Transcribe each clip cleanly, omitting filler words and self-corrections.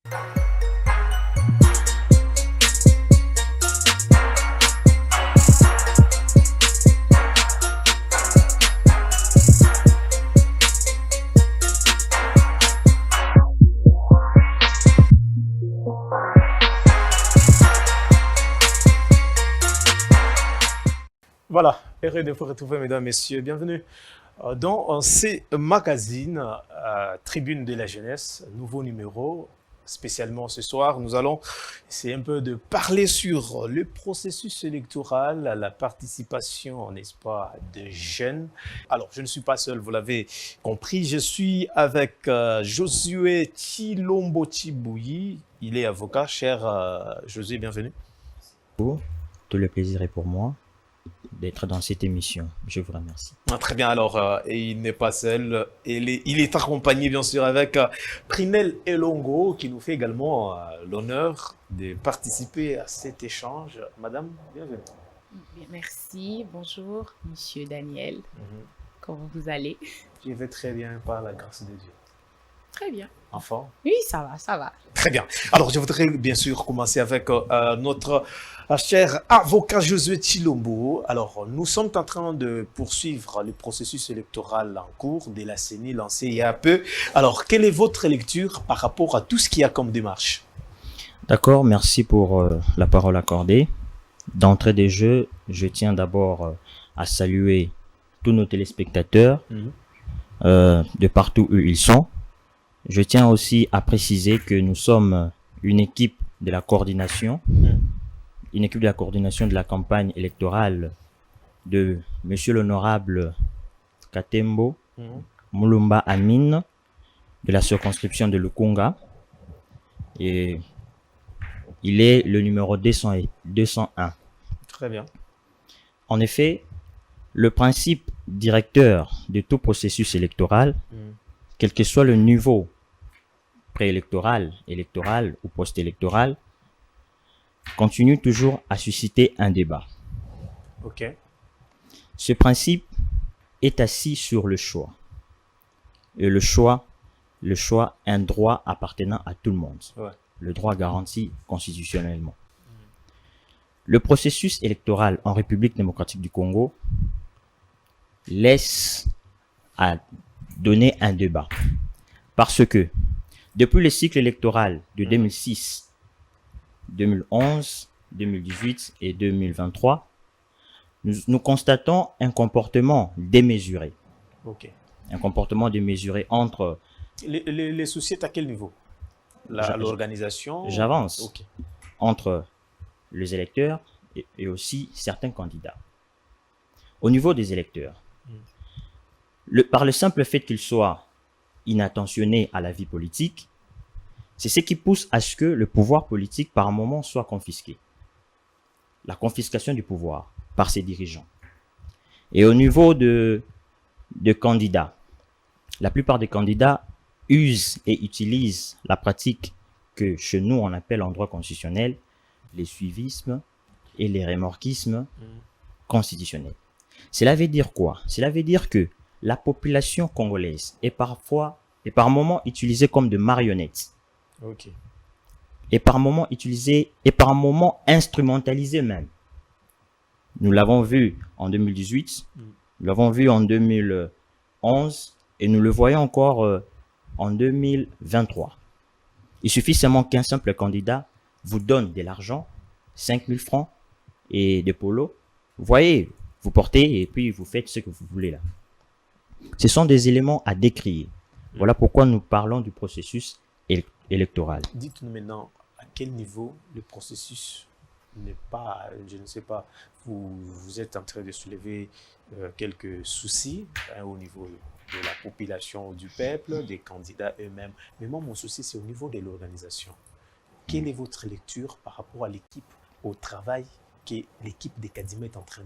Voilà, heureux de vous retrouver, mesdames, messieurs. Bienvenue dans ces magazines Tribune de la jeunesse, nouveau numéro. Spécialement ce soir, nous allons essayer un peu de parler sur le processus électoral, la participation, n'est-ce pas, des jeunes. Alors, je ne suis pas seul, vous l'avez compris. Je suis avec Josué Tshilombo Tshibouyi. Il est avocat. Cher Josué, bienvenue. Tout le plaisir est pour moi d'être dans cette émission. Je vous remercie. Très bien, alors, il n'est pas seul. Il est accompagné, bien sûr, avec Prinel Elongo, qui nous fait également l'honneur de participer à cet échange. Madame, bienvenue. Bien, merci, bonjour, monsieur Daniel. Comment vous allez? Je vais très bien, par la grâce de Dieu. Très bien. En forme? Oui, ça va, ça va. Très bien. Alors, je voudrais bien sûr commencer avec notre cher avocat Josué Tshilombo. Alors, nous sommes en train de poursuivre le processus électoral en cours de la CENI lancé il y a peu. Alors, quelle est votre lecture par rapport à tout ce qu'il y a comme démarche? D'accord, merci pour la parole accordée. D'entrée des jeux, je tiens d'abord à saluer tous nos téléspectateurs de partout où ils sont. Je tiens aussi à préciser que nous sommes une équipe de la coordination, de la campagne électorale de Monsieur l'honorable Katembo Mulumba Amine de la circonscription de Lukunga. Et il est le numéro 201. Très bien. En effet, le principe directeur de tout processus électoral, quel que soit le niveau préélectoral, électoral ou post-électoral, continue toujours à susciter un débat. Ok. Ce principe est assis sur le choix. Et le choix est un droit appartenant à tout le monde. Ouais. Le droit garanti constitutionnellement. Le processus électoral en République démocratique du Congo laisse à donner un débat. Parce que depuis le cycle électoral de 2006, 2011, 2018 et 2023, nous constatons un comportement démesuré. Ok. Un comportement démesuré entre... Les soucis à quel niveau? L'organisation? J'avance. Ok. Entre les électeurs et aussi certains candidats. Au niveau des électeurs, par le simple fait qu'ils soient inattentionnés à la vie politique, c'est ce qui pousse à ce que le pouvoir politique par moment soit confisqué. La confiscation du pouvoir par ses dirigeants. Et au niveau de candidats, la plupart des candidats usent et utilisent la pratique que chez nous on appelle en droit constitutionnel les suivismes et les remorquismes constitutionnels. Cela veut dire quoi? Cela veut dire que la population congolaise est par moments utilisée comme de marionnettes. Ok. Et par moments utilisée et par moments instrumentalisée même. Nous l'avons vu en 2018, nous l'avons vu en 2011 et nous le voyons encore en 2023. Il suffit seulement qu'un simple candidat vous donne de l'argent, 5 000 francs et des polos. Vous voyez, vous portez et puis vous faites ce que vous voulez là. Ce sont des éléments à décrire. Voilà pourquoi nous parlons du processus électoral. Dites-nous maintenant à quel niveau le processus n'est pas, je ne sais pas, vous êtes en train de soulever quelques soucis au niveau de la population, du peuple, des candidats eux-mêmes. Mais moi, mon souci, c'est au niveau de l'organisation. Quelle est votre lecture par rapport à l'équipe, au travail que l'équipe des Kadima est en train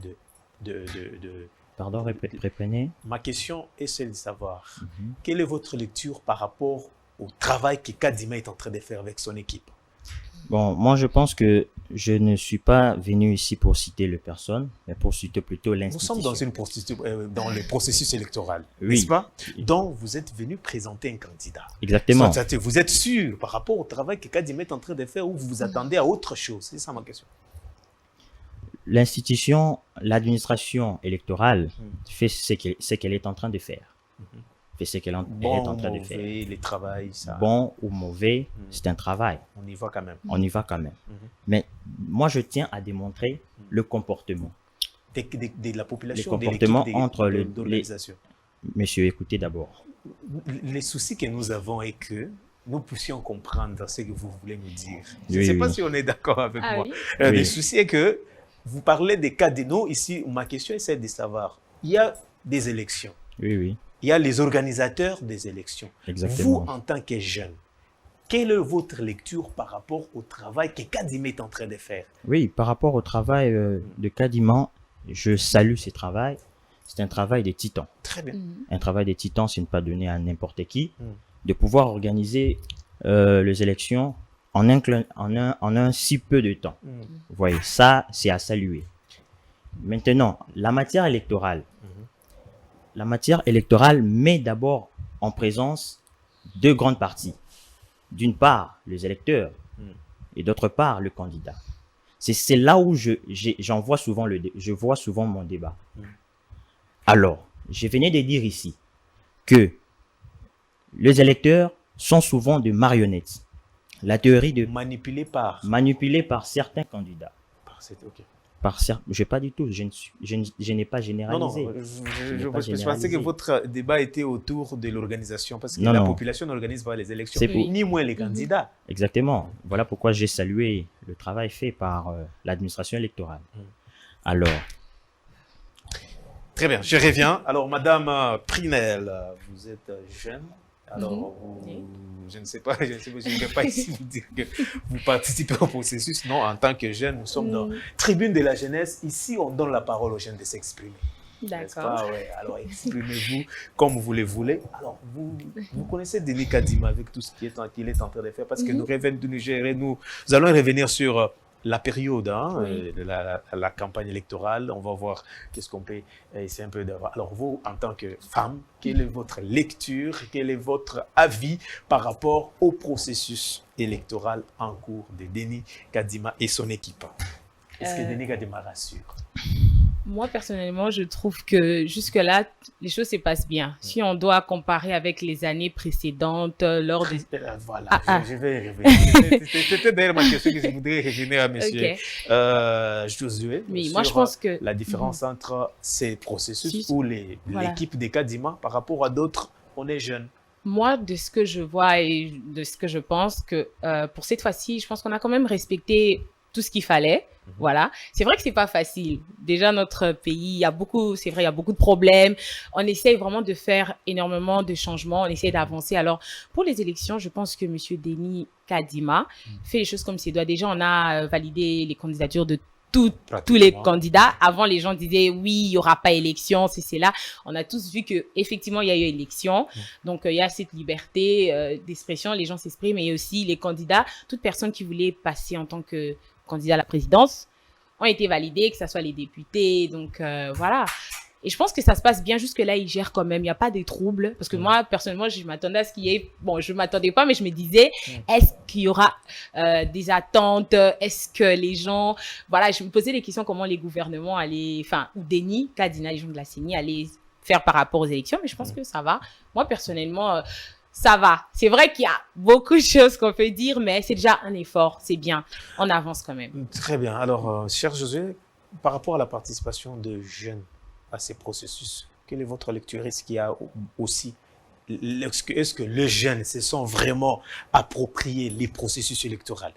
Pardon, réprenez. Ma question est celle de savoir, quelle est votre lecture par rapport au travail que Kadima est en train de faire avec son équipe? Bon, moi, je pense que je ne suis pas venu ici pour citer les personnes, mais pour citer plutôt Nous sommes dans, l'institution. dans le processus électoral, Oui. n'est-ce pas? Donc, vous êtes venu présenter un candidat. Exactement. Vous êtes sûr par rapport au travail que Kadima est en train de faire ou vous vous attendez à autre chose? C'est ça ma question. L'institution, l'administration électorale fait ce qu'elle est en train de faire. Fait ce qu'elle est en train de faire. Les travails, ça. Bon ou mauvais, c'est un travail. On y va quand même. On y va quand même. Mais moi, je tiens à démontrer le comportement. De la population, Le comportement entre l'organisation. Monsieur, écoutez d'abord. Les soucis que nous avons est que nous puissions comprendre ce que vous voulez nous dire. Je ne Oui, sais oui. pas si on est d'accord avec moi. Oui. Oui. Le souci est que vous parlez des cas de nous ici. Ma question est celle de savoir. Il y a des élections. Oui, oui, Il y a les organisateurs des élections. exactement. Vous, en tant que jeune, quelle est votre lecture par rapport au travail que Kadima est en train de faire? Oui, par rapport au travail de Kadima, je salue ce travail. C'est un travail des titans. Très bien. Un travail des titans, c'est ne pas donné à n'importe qui Mm. de pouvoir organiser les élections en un si peu de temps. Mm. Vous voyez, ça, c'est à saluer. Maintenant, la matière électorale. La matière électorale met d'abord en présence deux grandes parties. D'une part, les électeurs et d'autre part, le candidat. C'est là où j'en vois souvent je vois souvent mon débat. Alors, je venais de dire ici que les électeurs sont souvent des marionnettes. La théorie de manipulée par certains candidats. Ok. Je pas du tout, je n'ai pas généralisé. Non, n'ai je pas pensais que généralisé. votre débat était autour de l'organisation, parce que Non, la non. population n'organise pas les élections, C'est pour- ni moins les candidats. Exactement. Voilà pourquoi j'ai salué le travail fait par l'administration électorale. Alors, Très bien, je reviens. Alors, Madame Prinel, vous êtes jeune. Alors, Oui. je ne sais pas, je ne vais pas ici vous dire que vous participez au processus. Non, en tant que jeune, nous sommes dans Tribune de la jeunesse. Ici, on donne la parole aux jeunes de s'exprimer. N'est-ce D'accord. pas? Ouais. Alors, exprimez-vous comme vous le voulez. Alors, vous connaissez Denis Kadima avec tout ce qu'il est en train de faire, parce que nous allons revenir sur la période de la campagne électorale. On va voir qu'est-ce qu'on peut essayer un peu d'avoir. Alors, vous, en tant que femme, quelle est votre lecture, quel est votre avis par rapport au processus électoral en cours de Denis Kadima et son équipe? Est-ce que Denis Kadima rassure? Moi, personnellement, je trouve que jusque-là, les choses se passent bien. Si on doit comparer avec les années précédentes, lors de... Voilà, je vais y revenir. C'était d'ailleurs ma question que je voudrais revenir à monsieur Josué. Mais sur moi, je pense que... la différence entre ces processus où Voilà. l'équipe des Kadima, par rapport à d'autres, on est jeune. Moi, de ce que je vois et de ce que je pense, que pour cette fois-ci, je pense qu'on a quand même respecté tout ce qu'il fallait. Voilà. C'est vrai que c'est pas facile. Déjà, notre pays, il y a beaucoup de problèmes. On essaye vraiment de faire énormément de changements. On essaie d'avancer. Alors, pour les élections, je pense que monsieur Denis Kadima fait les choses comme il doit. Déjà, on a validé les candidatures de tous les candidats. Avant, les gens disaient oui, il y aura pas élection, c'est là. On a tous vu que effectivement il y a eu élection. Donc il y a cette liberté d'expression, les gens s'expriment, et aussi les candidats, toute personne qui voulait passer en tant que candidat à la présidence ont été validés, que ce soit les députés. Donc voilà. Et je pense que ça se passe bien jusque-là, ils gèrent quand même, il n'y a pas de troubles. Parce que moi, personnellement, je m'attendais à ce qu'il y ait... Bon, je ne m'attendais pas, mais je me disais, est-ce qu'il y aura des attentes? Est-ce que les gens... Voilà, je me posais des questions, comment les gouvernements allaient... Enfin, ou Denis Kadima, les gens de la CENI, allaient faire par rapport aux élections. Mais je pense que ça va. Moi, personnellement... ça va. C'est vrai qu'il y a beaucoup de choses qu'on peut dire, mais c'est déjà un effort. C'est bien. On avance quand même. Très bien. Alors, cher Josué, par rapport à la participation de jeunes à ces processus, quelle est votre lecture? Est-ce qu'il y a aussi... Est-ce que les jeunes se sont vraiment appropriés les processus électoraux?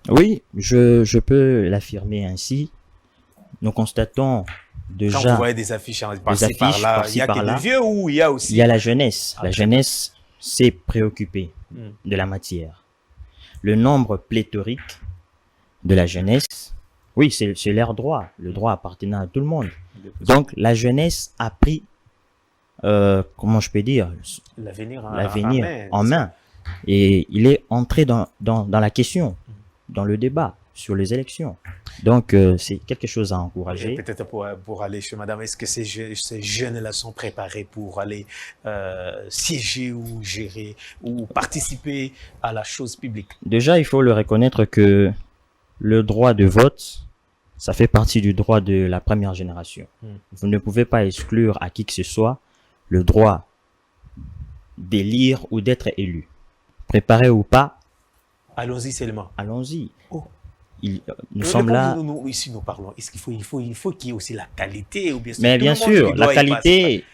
Oui, je peux l'affirmer ainsi. Nous constatons déjà... Quand vous voyez des affiches par-ci par-là, il y a que des vieux ou il y a aussi... Il y a la jeunesse. La jeunesse s'est préoccupée de la matière. Le nombre pléthorique de la jeunesse, oui, c'est leur droit, le droit appartenant à tout le monde. Donc, la jeunesse a pris, comment je peux dire, l'avenir en main. Et il est entré dans la question. dans le débat sur les élections. Donc, c'est quelque chose à encourager. Peut-être pour aller chez madame, est-ce que ces jeunes-là sont préparés pour aller siéger ou gérer ou participer à la chose publique? Déjà, il faut le reconnaître que le droit de vote, ça fait partie du droit de la première génération. Vous ne pouvez pas exclure à qui que ce soit le droit d'élire ou d'être élu. Préparé ou pas, allons-y seulement. Allons-y. Oh. Nous sommes là. Ici, nous parlons. Est-ce qu'il faut qu'il y ait aussi la qualité ou bien mais bien sûr, la qualité,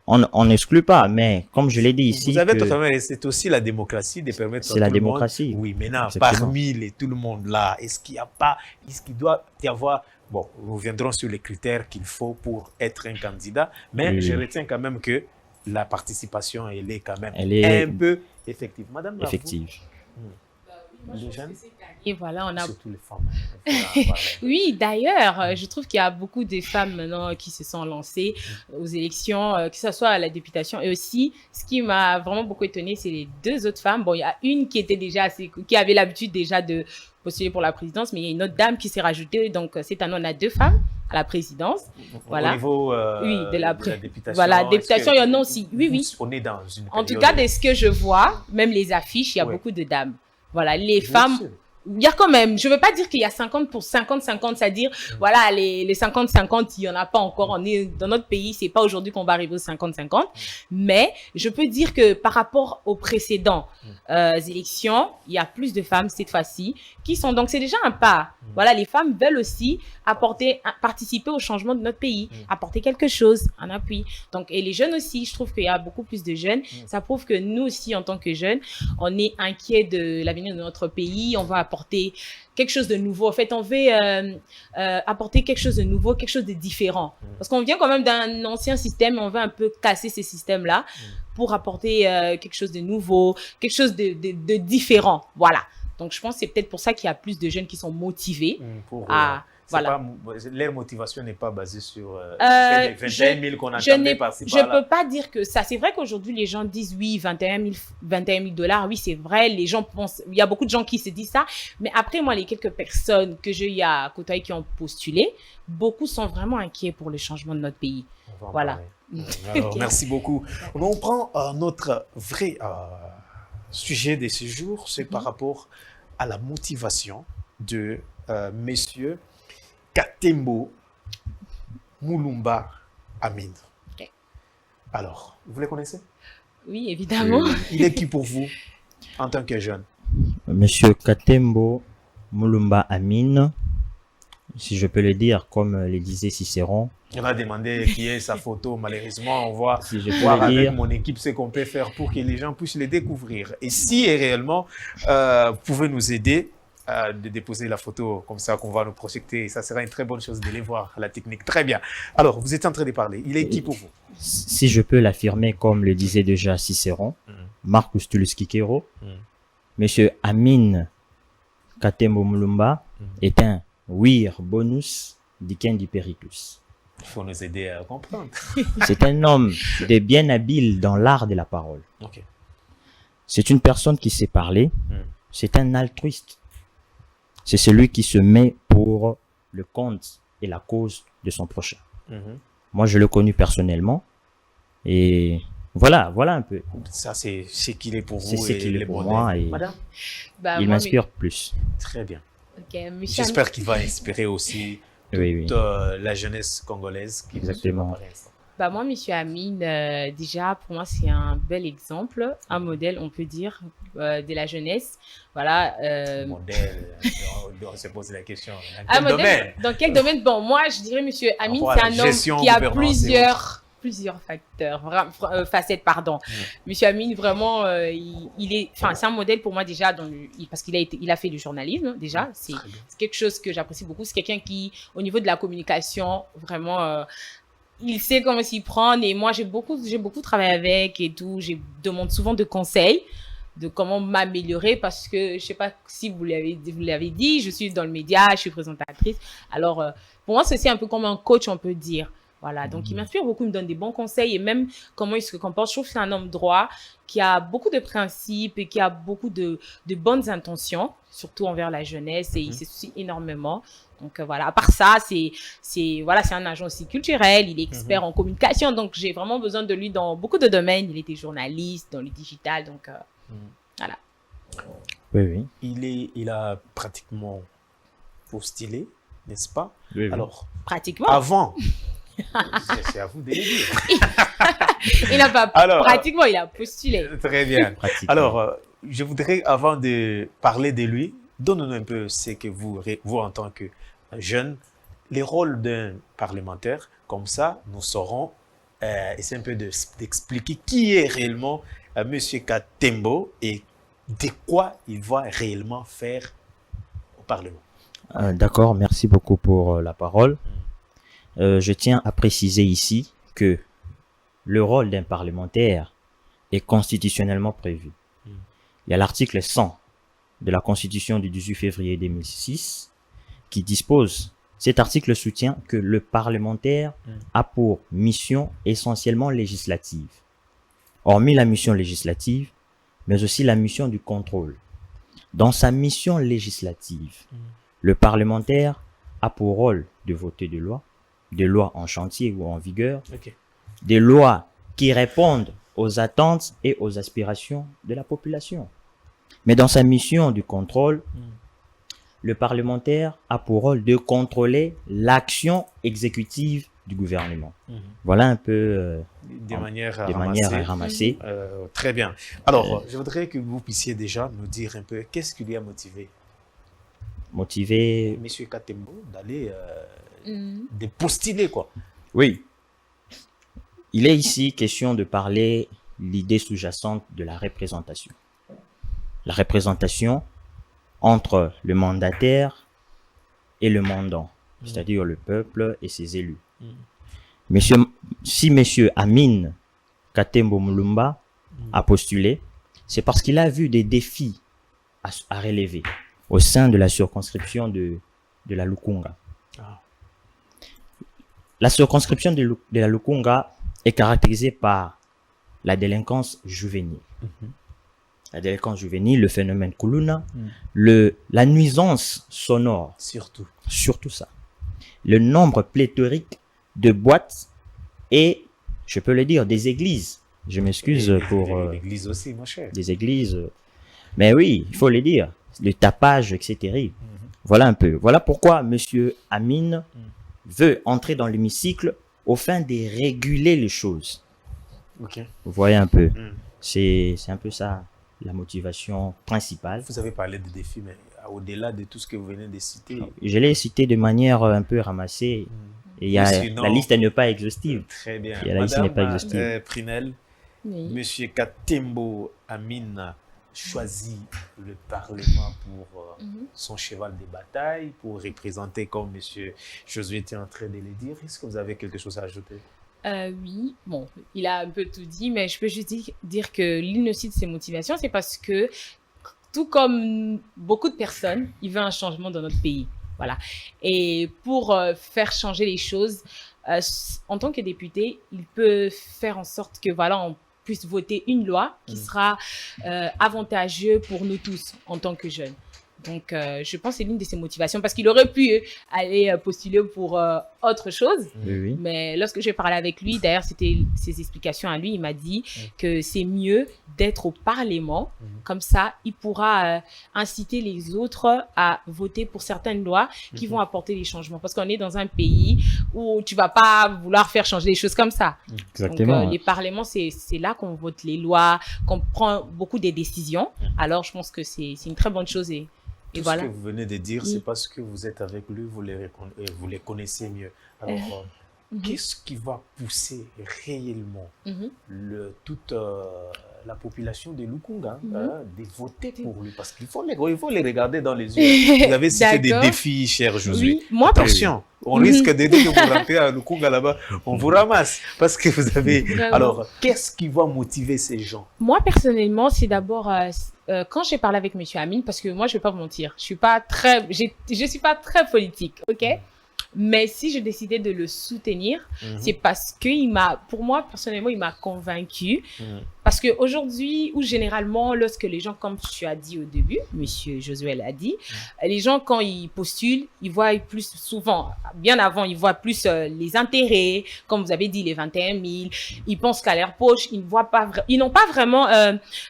on n'exclut pas. Mais comme je l'ai dit ici, vous avez totalement. C'est aussi la démocratie de permettre. C'est la démocratie. Oui, maintenant, parmi tout le monde là, est-ce qu'il doit y avoir. Bon, nous reviendrons sur les critères qu'il faut pour être un candidat, mais je retiens quand même que la participation, elle est quand même un peu effective. Madame, effective. Les jeunes et voilà, on a surtout les femmes. Oui, d'ailleurs, je trouve qu'il y a beaucoup de femmes maintenant qui se sont lancées aux élections, que ce soit à la députation et aussi, ce qui m'a vraiment beaucoup étonnée, c'est les deux autres femmes. Bon, il y a une qui était déjà qui avait l'habitude déjà de postuler pour la présidence, mais il y a une autre dame qui s'est rajoutée. Donc, cette année, on a deux femmes à la présidence. Voilà. Au niveau oui, de la députation. Voilà, députation, il y en a aussi. Oui, oui. On est dans une en tout cas, de ce que je vois, même les affiches, il y a beaucoup de dames. Voilà, les femmes, il y a quand même, je veux pas dire qu'il y a 50 pour 50-50, c'est-à-dire, voilà, les 50-50, il y en a pas encore. On est, dans notre pays, c'est pas aujourd'hui qu'on va arriver aux 50-50. Mais je peux dire que par rapport aux précédents élections, il y a plus de femmes cette fois-ci qui sont, donc c'est déjà un pas. Voilà, les femmes veulent aussi participer au changement de notre pays, apporter quelque chose, un appui. Donc, et les jeunes aussi, je trouve qu'il y a beaucoup plus de jeunes. Ça prouve que nous aussi, en tant que jeunes, on est inquiets de l'avenir de notre pays. On va apporter quelque chose de nouveau. En fait, on veut apporter quelque chose de nouveau, quelque chose de différent. Parce qu'on vient quand même d'un ancien système, on veut un peu casser ces systèmes-là pour apporter quelque chose de nouveau, quelque chose de différent. Voilà. Donc, je pense que c'est peut-être pour ça qu'il y a plus de jeunes qui sont motivés à... Voilà. Leur motivation n'est pas basée sur les 21 000 qu'on attendait par-ci par-là. Je ne peux pas dire que ça. C'est vrai qu'aujourd'hui, les gens disent oui, 21 000 dollars. Oui, c'est vrai. Les gens pensent, il y a beaucoup de gens qui se disent ça. Mais après, moi, les quelques personnes que j'ai eu à côtoyer qui ont postulé, beaucoup sont vraiment inquiets pour le changement de notre pays. Voilà. Alors, merci beaucoup. On prend notre vrai sujet de ce jour, c'est par rapport à la motivation de messieurs Katembo Mulumba Amine. Okay. Alors, vous les connaissez? Oui, évidemment. Il est qui pour vous en tant que jeune? Monsieur Katembo Mulumba Amine, si je peux le dire, comme le disait Cicéron. On a demandé qui est sa photo, malheureusement, on voit si je peux voir le dire, avec mon équipe ce qu'on peut faire pour que les gens puissent les découvrir. Et si réellement, vous pouvez nous aider de déposer la photo comme ça qu'on va nous projeter, ça sera une très bonne chose de les voir, la technique. Très bien. Alors, vous êtes en train de parler. Il est qui pour vous? Si je peux l'affirmer, comme le disait déjà Cicéron, Marcus Tullius Cicero, Monsieur Amine Katembo Mulumba est un vir bonus dicen Periclus. Il faut nous aider à comprendre. C'est un homme de bien habile dans l'art de la parole. Okay. C'est une personne qui sait parler. C'est un altruiste. C'est celui qui se met pour le compte et la cause de son prochain. Moi, je l'ai connu personnellement. Et voilà un peu. Ça, c'est ce qu'il est pour vous. C'est ce qu'il est pour moi. Et Madame? Il m'inspire plus. Très bien. Okay, j'espère qu'il va inspirer aussi toute la jeunesse congolaise. Qui Exactement. Moi, monsieur Amine, déjà, pour moi, c'est un bel exemple, un modèle, on peut dire, de la jeunesse. Voilà. Modèle, on se pose la question. Dans quel domaine? Dans quel domaine? Bon, moi, je dirais, monsieur Amine, c'est un homme qui a plusieurs facettes, pardon. Monsieur Amine, vraiment, c'est un modèle pour moi déjà, parce qu'il a fait du journalisme, déjà. C'est quelque chose que j'apprécie beaucoup. C'est quelqu'un qui, au niveau de la communication, vraiment... il sait comment s'y prendre et moi j'ai beaucoup travaillé avec et tout. Je demande souvent de conseils de comment m'améliorer parce que je sais pas si vous l'avez dit, je suis dans le média, je suis présentatrice. Alors pour moi c'est aussi un peu comme un coach, on peut dire. Voilà, donc il m'inspire beaucoup, il me donne des bons conseils et même comment il se comporte. Je trouve que c'est un homme droit qui a beaucoup de principes et qui a beaucoup de bonnes intentions, surtout envers la jeunesse, et il se soucie énormément. Donc voilà, à part ça, c'est un agent aussi culturel, il est expert en communication, donc j'ai vraiment besoin de lui dans beaucoup de domaines. Il était journaliste dans le digital, donc voilà. Oui, oui. Il a pratiquement postulé, n'est-ce pas? Oui, oui. Alors, Pratiquement. avant, c'est à vous de le dire. Il n'a pas Alors, pratiquement, il a postulé. Très bien. Pratiquement. Alors, je voudrais, avant de parler de lui, donne-nous un peu ce que vous en tant que jeune, les rôles d'un parlementaire. Comme ça, nous saurons essayer un peu d'expliquer qui est réellement Monsieur Katembo et de quoi il va réellement faire au Parlement. D'accord, merci beaucoup pour la parole. Je tiens à préciser ici que le rôle d'un parlementaire est constitutionnellement prévu. Il y a l'article 100 de la Constitution du 18 février 2006 qui dispose, cet article soutient que le parlementaire a pour mission essentiellement législative, hormis la mission législative, mais aussi la mission du contrôle. Dans sa mission législative, le parlementaire a pour rôle de voter des lois en chantier ou en vigueur, des lois qui répondent aux attentes et aux aspirations de la population. Mais dans sa mission du contrôle, le parlementaire a pour rôle de contrôler l'action exécutive du gouvernement. Voilà un peu de manière à ramasser. Très bien. Alors, je voudrais que vous puissiez déjà nous dire un peu qu'est-ce qui lui a motivé Monsieur Katembo d'aller de postuler, quoi. Oui. Il est ici question de parler l'idée sous-jacente de la représentation. La représentation entre le mandataire et le mandant, c'est-à-dire le peuple et ses élus. Si monsieur Amin Katembo Mulumba a postulé, c'est parce qu'il a vu des défis à relever au sein de la circonscription de la Lukunga. La circonscription de la Lukunga est caractérisée par la délinquance juvénile. La délinquance juvénile, le phénomène Kuluna, la nuisance sonore. Surtout ça. Le nombre pléthorique de boîtes et, je peux le dire, des églises. Je m'excuse pour... L'église aussi, mon cher. Des églises. Mais oui, il faut le dire. Le tapage, etc. Voilà un peu. Voilà pourquoi monsieur Amin veut entrer dans l'hémicycle au fin de réguler les choses. Vous voyez un peu. C'est un peu ça, la motivation principale. Vous avez parlé de défis, mais au-delà de tout ce que vous venez de citer... Je l'ai cité de manière un peu ramassée. Et la liste n'est pas exhaustive. Très bien. La liste n'est pas exhaustive. Prinel, monsieur Katembo Amin a choisi le Parlement pour son cheval de bataille, pour représenter, comme monsieur Josué était en train de le dire. Est-ce que vous avez quelque chose à ajouter? Oui, bon, il a un peu tout dit, mais je peux juste dire que l'une aussi de ses motivations, c'est parce que, tout comme beaucoup de personnes, il veut un changement dans notre pays. Voilà. Et pour faire changer les choses, en tant que député, il peut faire en sorte que, voilà, on puisse voter une loi qui sera avantageuse pour nous tous en tant que jeunes. Donc, je pense que c'est l'une de ses motivations parce qu'il aurait pu aller postuler pour autre chose. Oui. Mais lorsque j'ai parlé avec lui, d'ailleurs, c'était ses explications à lui, il m'a dit que c'est mieux d'être au Parlement. Comme ça, il pourra inciter les autres à voter pour certaines lois qui vont apporter des changements. Parce qu'on est dans un pays où tu vas pas vouloir faire changer les choses comme ça. Exactement. Donc, les parlements, c'est là qu'on vote les lois, qu'on prend beaucoup des décisions. Alors, je pense que c'est une très bonne chose. Et tout voilà. ce que vous venez de dire, c'est parce que vous êtes avec lui, vous les connaissez mieux. Alors, qu'est-ce qui va pousser réellement toute la population de Lukunga de voter pour lui? Parce qu'il faut les regarder dans les yeux. Vous avez cité des défis, cher Josué. Oui, moi, attention, on risque de dire que vous rentrez à Lukunga là-bas, on vous ramasse. Parce que vous avez... Vraiment. Alors, qu'est-ce qui va motiver ces gens? Moi, personnellement, c'est d'abord... quand j'ai parlé avec monsieur Amin, parce que moi, je vais pas vous mentir, je suis pas très politique, ok? Mais si je décidais de le soutenir, c'est parce que pour moi, personnellement, il m'a convaincu. Parce qu'aujourd'hui, ou généralement, lorsque les gens, comme tu as dit au début, Monsieur Josué l'a dit, les gens, quand ils postulent, ils voient plus souvent, bien avant, ils voient plus les intérêts, comme vous avez dit, les 21 000. Ils pensent qu'à leur poche, ils n'ont pas vraiment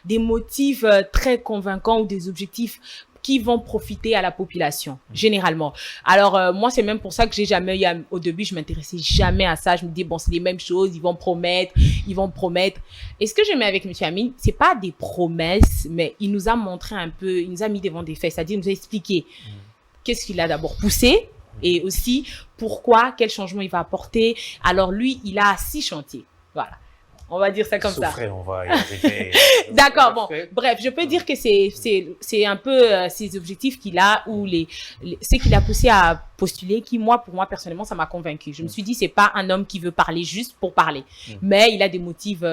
des motifs très convaincants ou des objectifs qui vont profiter à la population, généralement. Alors, moi, c'est même pour ça que au début, je m'intéressais jamais à ça. Je me dis, bon, c'est les mêmes choses, ils vont promettre. Et ce que j'aimais avec M. Amin, c'est pas des promesses, mais il nous a montré un peu, il nous a mis devant des faits, c'est-à-dire, il nous a expliqué qu'est-ce qu'il a d'abord poussé et aussi pourquoi, quel changement il va apporter. Alors, lui, il a 6 chantiers. Voilà. On va dire ça comme ça. On va y arriver. D'accord, bon. Bref, je peux dire que c'est un peu ces objectifs qu'il a ou ce qu'il a poussé à postuler qui, pour moi, personnellement, ça m'a convaincu. Je me suis dit, c'est pas un homme qui veut parler juste pour parler. Mais il a des motifs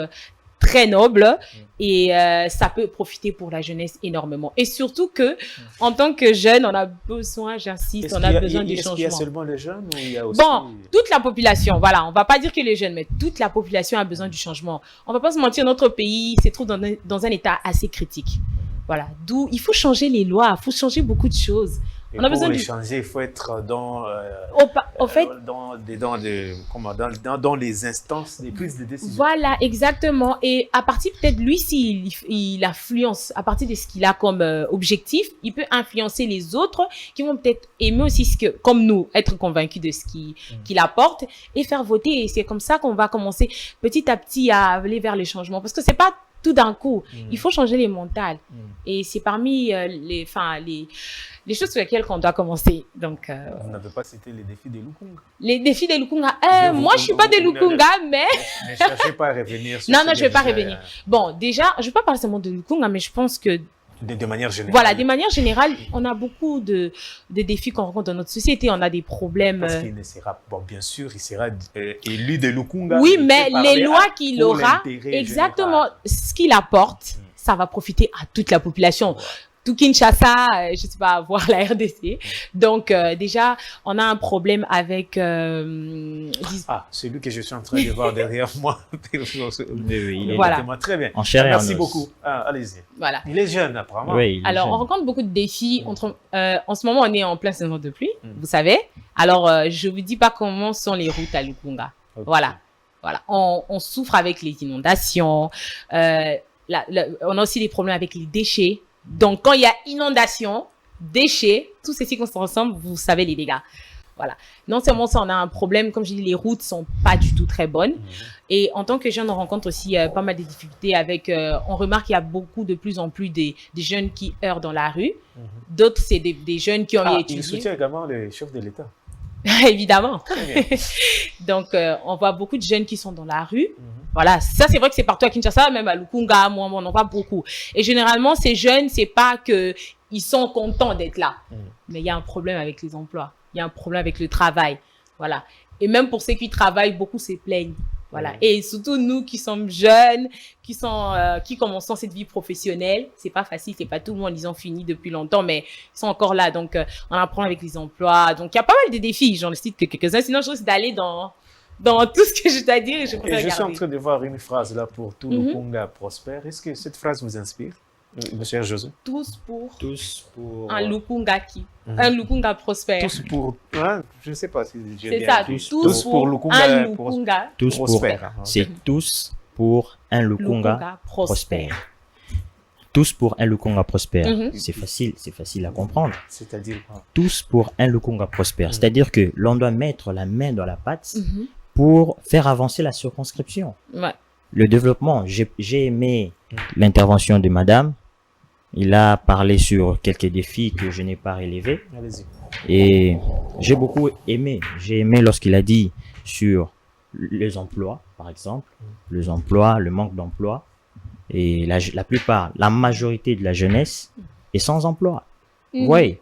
très noble et ça peut profiter pour la jeunesse énormément. Et surtout que, en tant que jeune, on a besoin, j'insiste, on a besoin du changement. Est-ce qu'il y a seulement les jeunes ou il y a aussi... Bon, toute la population, voilà, on va pas dire que les jeunes, mais toute la population a besoin du changement. On va pas se mentir, notre pays se trouve dans un état assez critique. Voilà, d'où il faut changer les lois, il faut changer beaucoup de choses. On a besoin de changer, il faut être dans les instances des prises de décision. Voilà, exactement. Et à partir peut-être lui, s'il influence, à partir de ce qu'il a comme objectif, il peut influencer les autres qui vont peut-être aimer aussi comme nous, être convaincus de ce qu'il apporte et faire voter. Et c'est comme ça qu'on va commencer petit à petit à aller vers les changements. Parce que c'est pas tout d'un coup. Il faut changer les mentales. Et c'est parmi les choses sur lesquelles on doit commencer. Donc, vous n'avez pas cité les défis des Lukunga. Les défis des Lukunga. Moi, je suis pas des Lukunga, mais... Ne cherchez pas à revenir sur Non, je vais pas revenir. Bon, déjà, je vais pas parler seulement de Lukunga, mais je pense que de manière générale. Voilà, de manière générale, on a beaucoup de défis qu'on rencontre dans notre société. On a des problèmes. Parce qu'il ne sera, bon, bien sûr, il sera élu de Lukunga. Oui, mais les lois qu'il aura, exactement, ce qu'il apporte, ça va profiter à toute la population. Ouais. Tout Kinshasa, je sais pas, voir la RDC. Donc, déjà, on a un problème avec... celui que je suis en train de voir derrière moi. Il est voilà. Très bien. Merci beaucoup. Allez-y. Voilà. Il est jeune, apparemment. Oui, alors, on rencontre beaucoup de défis. En ce moment, on est en pleine saison de pluie, vous savez. Alors, je vous dis pas comment sont les routes à Lukunga. Okay. Voilà. On souffre avec les inondations. On a aussi des problèmes avec les déchets. Donc, quand il y a inondation, déchets, tout ceci qu'on se ressemble, vous savez les dégâts. Voilà. Non seulement ça, on a un problème, comme je dis, les routes sont pas du tout très bonnes. Et en tant que jeune, on rencontre aussi pas mal de difficultés avec, on remarque qu'il y a de plus en plus des jeunes qui heurtent dans la rue. D'autres, c'est des jeunes qui ont étudié. Il soutient également le chef de l'État. Évidemment. Donc, on voit beaucoup de jeunes qui sont dans la rue. Voilà, ça c'est vrai que c'est partout à Kinshasa, même à Lukunga, moi, on n'en voit beaucoup. Et généralement, ces jeunes, c'est pas que ils sont contents d'être là, mais il y a un problème avec les emplois, il y a un problème avec le travail, voilà. Et même pour ceux qui travaillent, beaucoup se plaignent, voilà. Et surtout nous qui sommes jeunes, qui commençons cette vie professionnelle, c'est pas facile, c'est pas tout le monde, ils ont fini depuis longtemps, mais ils sont encore là. Donc, on a un problème avec les emplois. Donc, il y a pas mal de défis. J'en cite que quelques-uns. Sinon, je risque d'aller dans tout ce que je dois dire et je préfère je suis en train de voir une phrase là pour tout Lukunga prospère. Est-ce que cette phrase vous inspire, monsieur José? Tous pour un Lukunga un Lukunga prospère. Tous pour, je ne sais pas si j'ai bien. C'est ça, tous pour Lukunga prospère. C'est tous pour un Lukunga prospère. Tous pour un Lukunga prospère. C'est facile à comprendre. C'est-à-dire quoi? Tous pour un Lukunga prospère. C'est-à-dire que l'on doit mettre la main dans la pâte pour faire avancer la circonscription. Ouais. Le développement, j'ai aimé l'intervention de madame. Il a parlé sur quelques défis que je n'ai pas relevés. Allez-y. Et j'ai beaucoup aimé. J'ai aimé lorsqu'il a dit sur les emplois, par exemple. Les emplois, le manque d'emploi. Et la majorité de la jeunesse est sans emploi. Oui.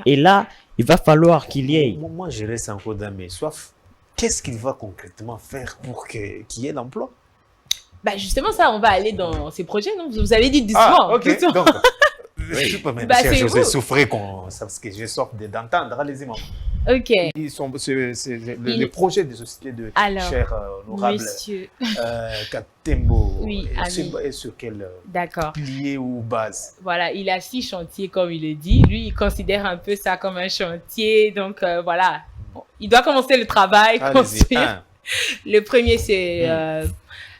Et là, il va falloir qu'il y ait... Moi, je reste encore dans mes soifs. Qu'est-ce qu'il va concrètement faire pour qu'il y ait l'emploi? Bah justement, ça, on va aller dans ces projets, non? Vous avez dit doucement. Ok. Donc, Mais Bah, cher c'est José, vous. souffrez parce que j'ai sorte d'entendre. Allez-y, maman. Ok. C'est le projet des sociétés de Alors, cher honorable monsieur. Katembo. Oui, ami. Et sur quel D'accord. pilier ou base? Voilà, il a 6 chantiers, comme il le dit. Lui, il considère un peu ça comme un chantier. Donc, voilà. Il doit commencer le travail, Allez-y. construire. Le premier, c'est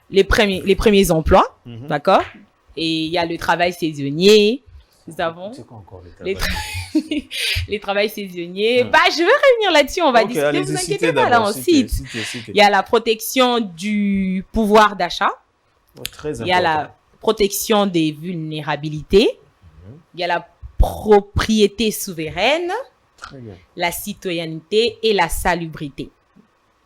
les premiers emplois. D'accord? Et il y a le travail saisonnier. Nous avons C'est quoi encore le les, travail? les travails saisonniers. Bah, je vais revenir là-dessus. On va discuter. allez-y, Vous citez inquiétez pas, là, d'abord, on citez, cite. citez. Il y a la protection du pouvoir d'achat. Très Il y a la protection des vulnérabilités. Il y a la propriété souveraine, Très bien. la citoyenneté et la salubrité.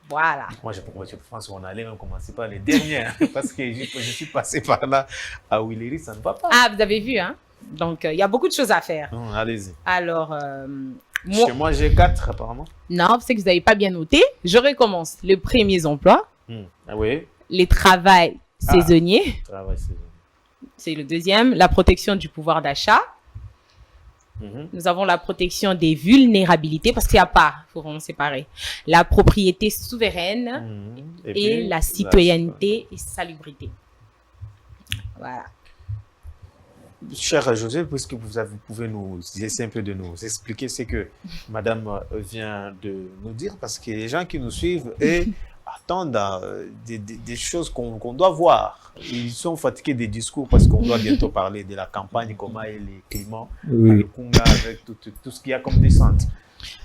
Voilà. Moi, je pense qu'on allait même commencer par les derniers, hein, parce que je suis passé par là à Willery, ça ne va pas. Ah, vous avez vu, hein? Donc, il y a beaucoup de choses à faire. Non, allez-y. Alors, Chez moi, j'ai 4 apparemment. non, c'est que vous n'avez pas bien noté. Je recommence. Les premiers emplois, Ah oui, les travails saisonniers, travail saisonnier. c'est le deuxième. La protection du pouvoir d'achat. Nous avons la protection des vulnérabilités, parce qu'il n'y a pas, il faut vraiment séparer. La propriété souveraine et puis, la citoyenneté et salubrité. Voilà. Cher José, puisque vous pouvez nous essayer un peu de nous expliquer ce que Madame vient de nous dire, parce que les gens qui nous suivent et attendent des choses qu'on doit voir. Ils sont fatigués des discours parce qu'on doit bientôt parler de la campagne, comment est le climat, le Kunga, avec tout ce qu'il y a comme descente.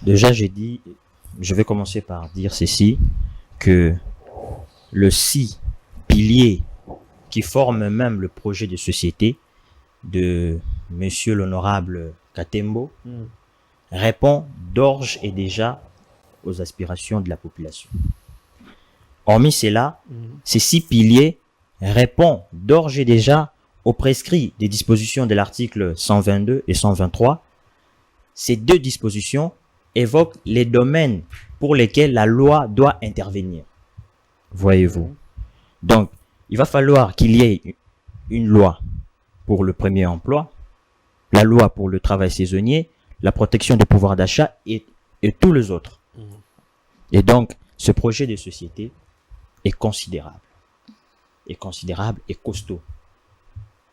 Déjà, je vais commencer par dire ceci, que le 6 piliers qui forment même le projet de société de Monsieur l'honorable Katembo répond d'ores et déjà aux aspirations de la population. Hormis cela, ces 6 piliers répondent d'ores et déjà aux prescrits des dispositions de l'article 122 et 123. Ces 2 dispositions évoquent les domaines pour lesquels la loi doit intervenir. Voyez-vous. Donc, il va falloir qu'il y ait une loi pour le premier emploi, la loi pour le travail saisonnier, la protection du pouvoir d'achat et tous les autres. Et donc, ce projet de société est considérable et costaud.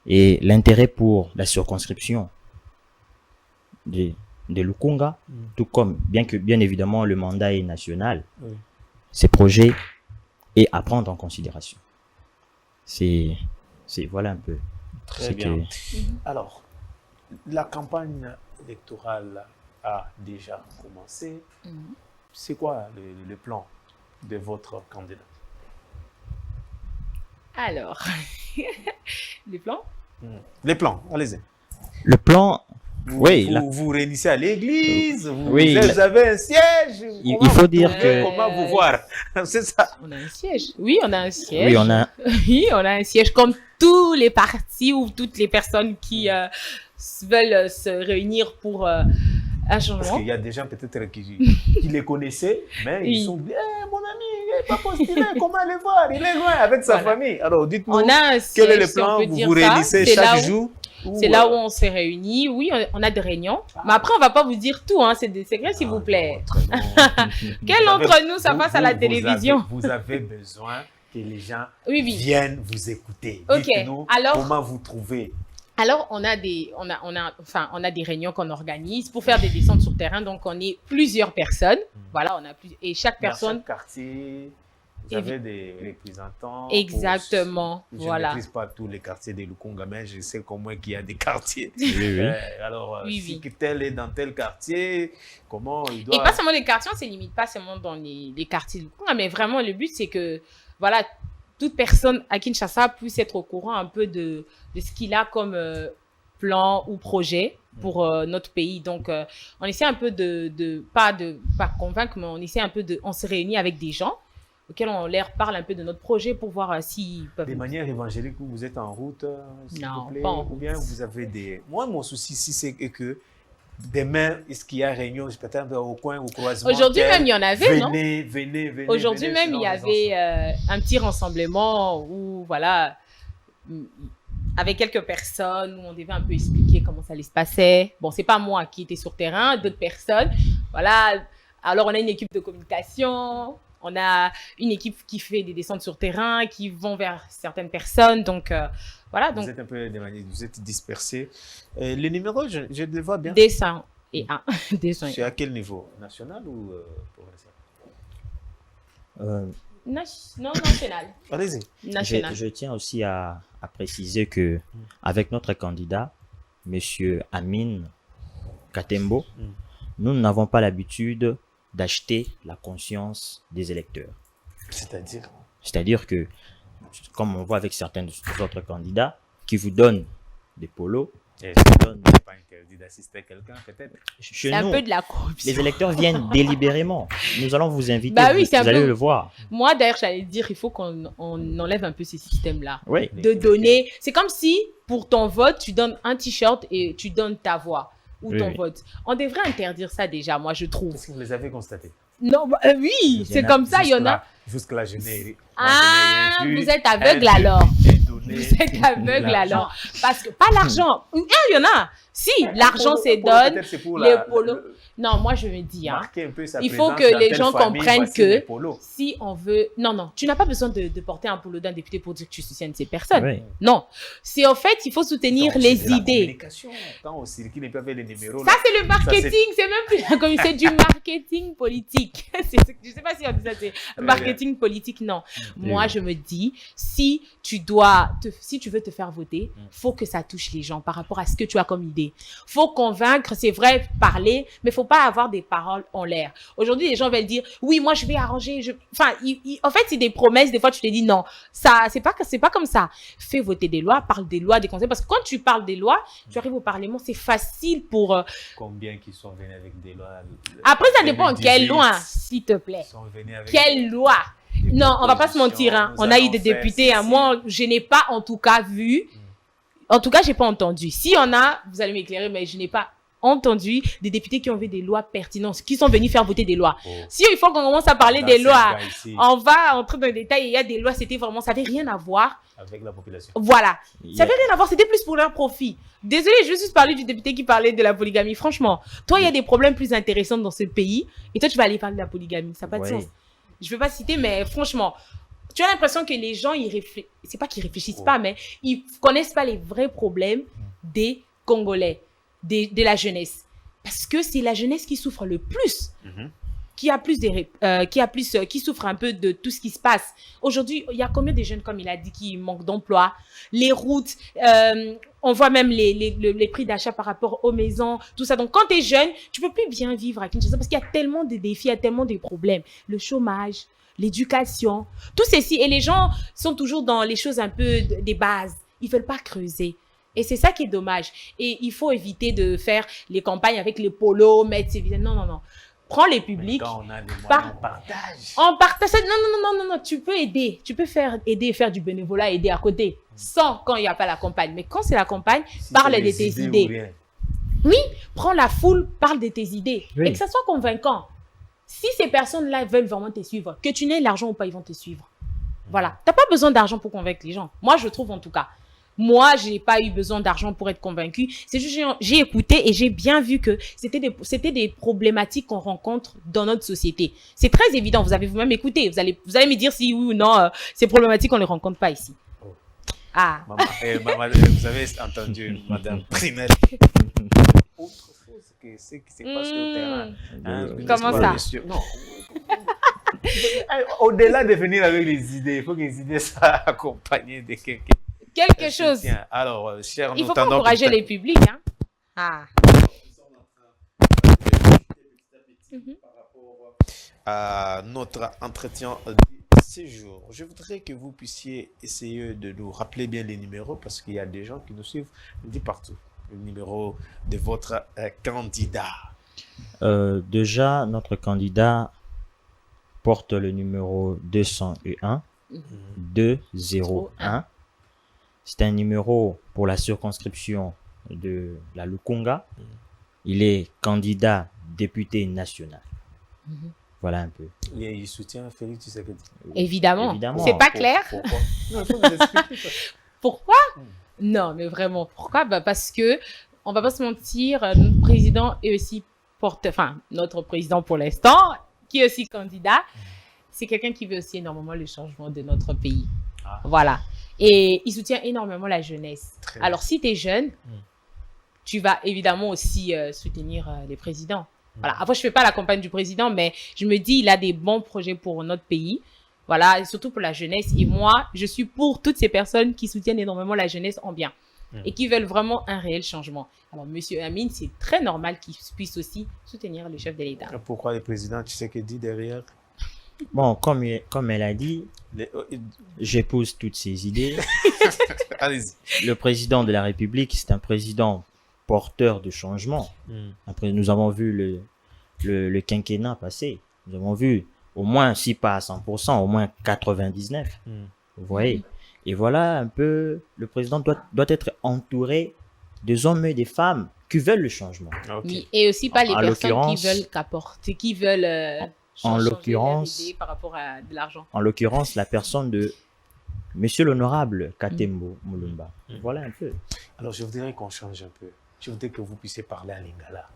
Et l'intérêt pour la circonscription de Lukunga, tout comme, bien évidemment, le mandat est national, ces projets est à prendre en considération. C'est voilà un peu. Très bien. Alors, la campagne électorale a déjà commencé. C'est quoi le plan de votre candidat? Alors, les plans? Les plans, allez-y. Le plan, Vous réunissez à l'église, vous avez un siège. Il faut dire que... Comment vous voir? C'est ça. On a un siège. Oui, on a un siège. Oui, on a... Oui, on a un siège comme tous les partis ou toutes les personnes qui veulent se réunir pour un changement. Parce qu'il y a des gens peut-être qui les connaissaient, mais ils sont dit, mon ami, il n'est pas postulé, comment aller voir? Il est loin avec sa famille. Alors dites-nous, quel est le plan? Vous vous réunissez chaque jour? C'est là où on s'est réunis. Oui, on a des réunions. Mais après, on ne va pas vous dire tout. Hein. C'est des secrets, s'il vous plaît. Quel d'entre nous, ça passe à la télévision? Vous avez besoin que les gens viennent vous écouter. Ok. Dites-nous comment vous trouvez. Alors, on a des réunions qu'on organise pour faire des descentes sur terrain. Donc, on est plusieurs personnes. Voilà, et chaque personne... Dans chaque quartier, vous avez des représentants. Exactement. Je ne maîtrise pas tous les quartiers de Lukunga, mais je sais qu'au moins qu'il y a des quartiers. Alors, si tel est dans tel quartier, comment il doit... Et pas seulement les quartiers, on ne se limite pas seulement dans les quartiers de Lukunga, mais vraiment, le but, c'est que, voilà, toute personne à Kinshasa puisse être au courant un peu de ce qu'il a comme plan ou projet pour notre pays. Donc, on essaie un peu pas convaincre, mais on essaie un peu on se réunit avec des gens auxquels on leur parle un peu de notre projet pour voir s'ils peuvent... De manière évangélique, vous êtes en route, s'il vous plaît, pas en route. Ou bien vous avez des... Moi, mon souci ici, c'est que demain, est-ce qu'il y a réunion, peut-être au coin, au croisement? Aujourd'hui même, il y en avait, non? Venez. Aujourd'hui même, il y avait un petit rassemblement où, voilà, avec quelques personnes où on devait un peu expliquer comment ça allait se passer. Bon, c'est pas moi qui étais sur terrain, d'autres personnes. Voilà. Alors, on a une équipe de communication, on a une équipe qui fait des descentes sur terrain, qui vont vers certaines personnes. Donc, voilà. Donc, Vous êtes un peu vous êtes dispersés. Les numéros, je les vois bien. dessin et un. Dessin et C'est à quel niveau? National ou provincial? non, national. Allez-y. National. Je tiens aussi à préciser que avec notre candidat, Monsieur Amin Katembo, nous n'avons pas l'habitude d'acheter la conscience des électeurs. C'est-à-dire? C'est-à-dire que, comme on voit avec certains autres candidats, qui vous donnent des polos, Et je donne pas interdit d'assister à quelqu'un, peut-être. chez C'est un nous, peu de la corruption. les électeurs viennent délibérément. Nous allons vous inviter, Bah oui, vous, c'est un vous allez peu- le voir. Moi, d'ailleurs, j'allais dire, il faut qu'on enlève un peu ces systèmes-là. Oui, De donner. C'est comme si, pour ton vote, tu donnes un t-shirt et tu donnes ta voix ou Oui, ton oui. vote. On devrait interdire ça déjà, moi, je trouve. Est-ce que vous les avez constatés? Non, bah, oui, Il y c'est en a comme ça, il y en a. Jusque-là, je n'ai. Ah, moi, je n'ai rien vu. vous êtes aveugle Elle alors. j'ai donné Vous êtes aveugle l'argent. alors. Parce que pas l'argent. Il y en a. Si, l'argent Pour- se pour- donne. peut-être c'est pour les polos. le- Non, moi, je me dis, hein, marquer un peu sa il faut présence que dans les telle gens famille, comprennent voici que les polos. si on veut. Non, non, tu n'as pas besoin de porter un polo d'un député pour dire que tu soutiens ces personnes. oui. Non. C'est en fait, il faut soutenir Donc, les c'est de la idées. communication. Quand on circule, ils peuvent les numéros. Ça, là. c'est le marketing. C'est même plus la communauté, c'est du marketing politique. Je sais pas si on dit ça, c'est marketing politique. Non. Moi, Oui. je me dis, si tu veux te faire voter, faut que ça touche les gens par rapport à ce que tu as comme idée. Faut convaincre, c'est vrai, parler, mais faut pas avoir des paroles en l'air. Aujourd'hui, les gens veulent dire, oui, moi, je vais arranger. Enfin, en fait, c'est des promesses. Des fois, tu te dis, non, ça, c'est pas comme ça. Fais voter des lois, parle des lois, des conseils. Parce que quand tu parles des lois, tu arrives au Parlement, c'est facile pour. Combien qui sont venus avec des lois? Après, ça dépend 2018, quelle loi, s'il te plaît. ils sont venus avec Quelle loi? des Non, on va pas se mentir, hein. propositions, On a eu nous des allons faire députés, hein. ceci. Moi, je n'ai pas en tout cas vu. En tout cas, j'ai pas entendu. Si on a, vous allez m'éclairer, mais je n'ai pas entendu des députés qui ont vu des lois pertinentes, qui sont venus faire voter des lois. Oh. Si il faut qu'on commence à parler Dans des ces lois, cas ici, on va entrer dans les détails. Il y a des lois, c'était vraiment, ça n'avait rien à voir. avec la population. Voilà. Il y Ça a- n'avait rien à voir, c'était plus pour leur profit. Désolé, je veux juste parler du député qui parlait de la polygamie. Franchement, toi, il y a des problèmes plus intéressants dans ce pays et toi, tu vas aller parler de la polygamie. Ça n'a pas de Ouais. sens. Je ne vais pas citer, mais franchement, tu as l'impression que les gens, c'est pas qu'ils réfléchissent pas, mais ils connaissent pas les vrais problèmes des Congolais, de la jeunesse. Parce que c'est la jeunesse qui souffre le plus. Mhm. Qui souffre un peu de tout ce qui se passe. Aujourd'hui, il y a combien de jeunes, comme il a dit, qui manquent d'emploi, les routes, on voit même les prix d'achat par rapport aux maisons, tout ça. Donc, quand tu es jeune, tu peux plus bien vivre à Kinshasa parce qu'il y a tellement de défis, il y a tellement de problèmes. Le chômage, l'éducation, tout ceci. Et les gens sont toujours dans les choses un peu des bases. Ils veulent pas creuser. Et c'est ça qui est dommage. Et il faut éviter de faire les campagnes avec les polos, mettre ses visages. Non, non, non. Prends les publics. Quand on a des moyens, Par- on partage. On partage. Non, non, non, non, non, tu peux aider. Tu peux aider et faire du bénévolat, aider à côté. Sans quand il n'y a pas la campagne. Mais quand c'est la campagne, Si parle c'est de des tes ou idées. rien. Prends la foule, parle de tes idées. Oui. Et que ça soit convaincant. Si ces personnes-là veulent vraiment te suivre, que tu n'aies l'argent ou pas, ils vont te suivre. Voilà. Tu n'as pas besoin d'argent pour convaincre les gens. Moi, je trouve en tout cas. Moi, je n'ai pas eu besoin d'argent pour être convaincue. C'est juste j'ai écouté et j'ai bien vu que c'était des problématiques qu'on rencontre dans notre société. C'est très évident. Vous avez vous-même écouté. Vous allez me dire si oui ou non, ces problématiques, on ne les rencontre pas ici. Oh. Ah. Maman, vous avez entendu Madame Primel. Autre chose que c'est qui se passe sur le terrain. Hein, Oui. Comment n'est-ce pas, ça? monsieur? Non. Au-delà de venir avec les idées, il faut que les idées soient accompagnées de quelqu'un. Quelque chose. Tiens, alors, cher, Il nous faut pas tendons encourager petit à les publics. Hein? Ah. à notre entretien de séjour. Je voudrais que vous puissiez essayer de nous rappeler bien les numéros parce qu'il y a des gens qui nous suivent de partout. Le numéro de votre candidat. Déjà, notre candidat porte le numéro 201. 201. C'est un numéro pour la circonscription de la Lukunga. Il est candidat député national. Mhm. Voilà un peu. Il soutient Félix Tshisekedi. Évidemment. Évidemment. C'est pas clair. Pourquoi? Non, il faut nous expliquer ça. Pourquoi? Non, mais vraiment. Pourquoi? Bah, parce que, on va pas se mentir, notre président est aussi enfin, notre président pour l'instant, qui est aussi candidat, c'est quelqu'un qui veut aussi énormément le changement de notre pays. Ah. Voilà. Et il soutient énormément la jeunesse. Très Alors, si tu es jeune, tu vas évidemment aussi soutenir les présidents. Voilà. Après, je fais pas la campagne du président, mais je me dis, il a des bons projets pour notre pays. Voilà, et surtout pour la jeunesse. Et moi, je suis pour toutes ces personnes qui soutiennent énormément la jeunesse en bien et qui veulent vraiment un réel changement. Alors, Monsieur Amine, c'est très normal qu'il puisse aussi soutenir le chef de l'État. Pourquoi le président, tu sais qu'il dit derrière? Bon, comme elle a dit, j'épouse toutes ses idées. Allez-y. Le président de la République, c'est un président porteur de changement. Après, nous avons vu le quinquennat passer. Nous avons vu au moins, si pas à 100%, au moins 99%. Vous voyez? Et voilà un peu, le président doit être entouré des hommes et des femmes qui veulent le changement. Oui, et aussi pas les En personnes qui veulent qu'apporter, qui veulent en changer l'occurrence, leur idée par rapport à de l'argent. En l'occurrence, la personne de Monsieur l'honorable Katembo Mulumba. Voilà un peu. Alors, je voudrais qu'on change un peu. Je voudrais que vous puissiez parler à Lingala.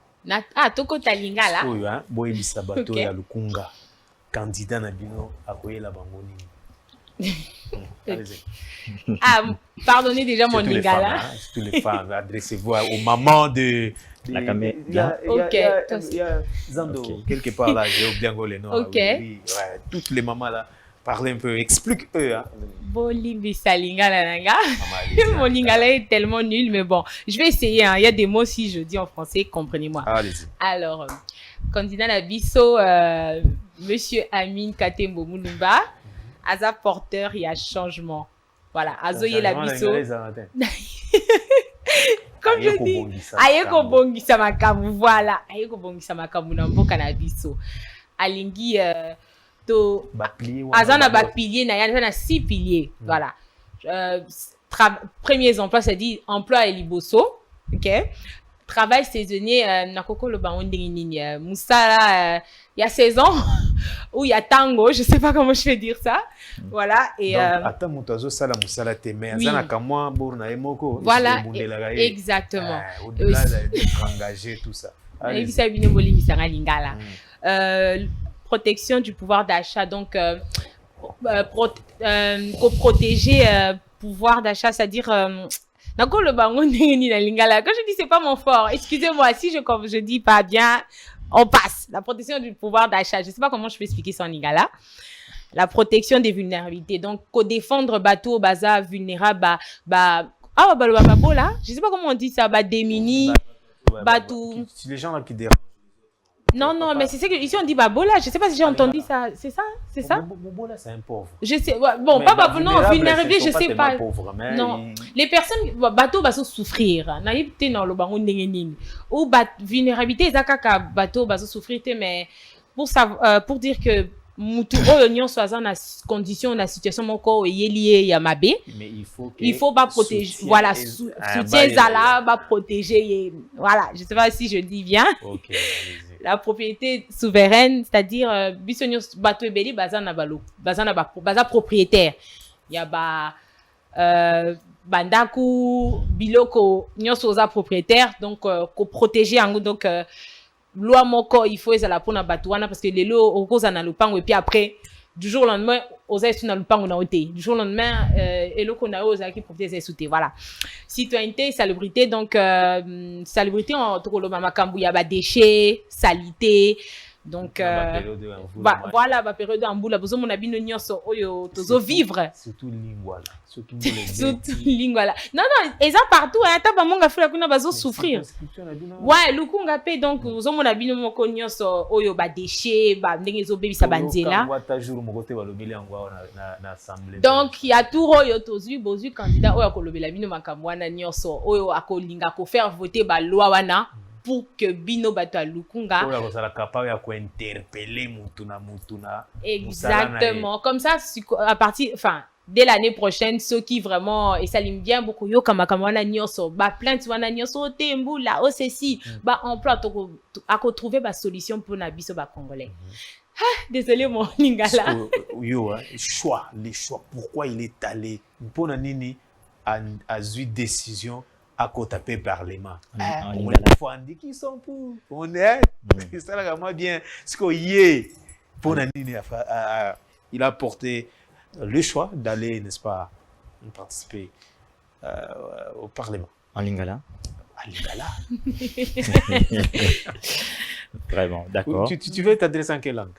Ah, Toko Talingala. Oui, hein. Boy Bisabato Ok. ya Lukunga. Candidat Nabino à la Bangoni. Allez-y. Ah, pardonnez déjà mon Surtout les lingala. femmes, hein. Surtout les femmes. Adressez-vous aux mamans de. La caméra. Il y a Zando, Ok. quelque part là, j'ai oublié les noms. Ok. Oui, ouais. Toutes les mamans là, parlez un peu, explique-eux. Hein. Bolibisa lingala nanga. Maman, allez-y, Mon lingala est tellement nul, mais bon, je vais essayer. Hein. Il y a des mots, si je dis en français, comprenez-moi. Allez-y. Alors, candidat Nabiso, Monsieur Amine Katembo Mulumba, Aza porteur, il y a changement. Voilà, Azoye Labiso. Comme je dis, Ayeko Bongisa Makamu, voilà, Ayeko Bongisa Makamu Namboka Nabiso. Alingi, to Azana ba pilier, na yana 6 piliers. Voilà. Premiers emplois, c'est-à-dire emploi et liboso. OK? Travail saisonnier, nakoko le bango ndingi Moussa, il y a 16 ans, ou il y a tango, je sais pas comment je vais dire ça. Voilà. Et attends, Moutazo Sala Moussala Teme, Azana Kamwa, Bourna Emoko. Voilà, exactement. Au-delà d'être engagé, tout ça. Protection du pouvoir d'achat, donc protéger pouvoir d'achat, c'est-à-dire quand je dis c'est pas mon fort, excusez-moi si je dis pas bien, on passe. La protection du pouvoir d'achat, je sais pas comment je peux expliquer ça en lingala. La protection des vulnérabilités, donc défendre bateau bazar vulnérable je sais pas comment on dit ça, démunis, bateau. Les gens là qui dérangent. Non, mais c'est ça que ici on dit babola. Je sais pas si j'ai entendu ça. C'est ça? C'est ça? Babola, c'est un pauvre. Je sais. Bon, pas babola, non, vulnérabilité, je sais pas. Pauvres, mais non, les personnes, bateau va souffrir. Naïveté dans le baron n'engeni. Ou vulnérabilité, zakaka bateau va souffrir, mais pour dire que mutu oyo soit na condition na situation moko lié ya mabe, mais il faut pas protéger, voilà, soutien zala va protéger, voilà, je sais pas si je dis bien. OK, la propriété souveraine, c'est-à-dire bisonyo bato ebeli bazana balo, bazana baza propriétaire. Il y a bandaku biloko nyonso za propriétaire, donc ko protéger en donc loi moko il faut ezala pona batuana parce que les lots okoza na lupango et puis après du jour au lendemain oza esu na lupango na ote du jour au lendemain eloko na oza qui propriété ezesute. Voilà, citoyenneté, salubrité, donc salubrité en tokoloba makambu ya ba déchets, salité, donc voilà ba période en boula bozo mona bino nyonso oyo tozo vivre surtout lingwala surtout lingwala non eza partout ata ba monga fela kuna bazo souffrir ouais lukunga pe, donc bozo mona bino moko nyonso oyo ba déchets ba ndenge zo bebisa banzela donc il y a tout oyo tozui bozui candidat oyo akolobela bino makambo wana nyonso oyo akolinga ko faire voter ba loi wana pour que bino bato lukunga exactement comme ça à partir dès l'année prochaine ceux qui vraiment et ça l'aime bien beaucoup yo kama wana nyonso ba plainte wana nyonso tembula o ceci ba emploi to ako trouver ba solution pour na biso ba congolais. Désolé mon lingala. Yo les choix pourquoi il est allé mpona nini a une décision à côté parlement. En On lingala. est fondés qui sont pour. On est. C'est ça là, moi bien. Ce qu'on y est. Pour Nanini, il a porté le choix d'aller, n'est-ce pas, participer au Parlement. En lingala. À Lingala. Vraiment, d'accord. Tu veux t'adresser en quelle langue?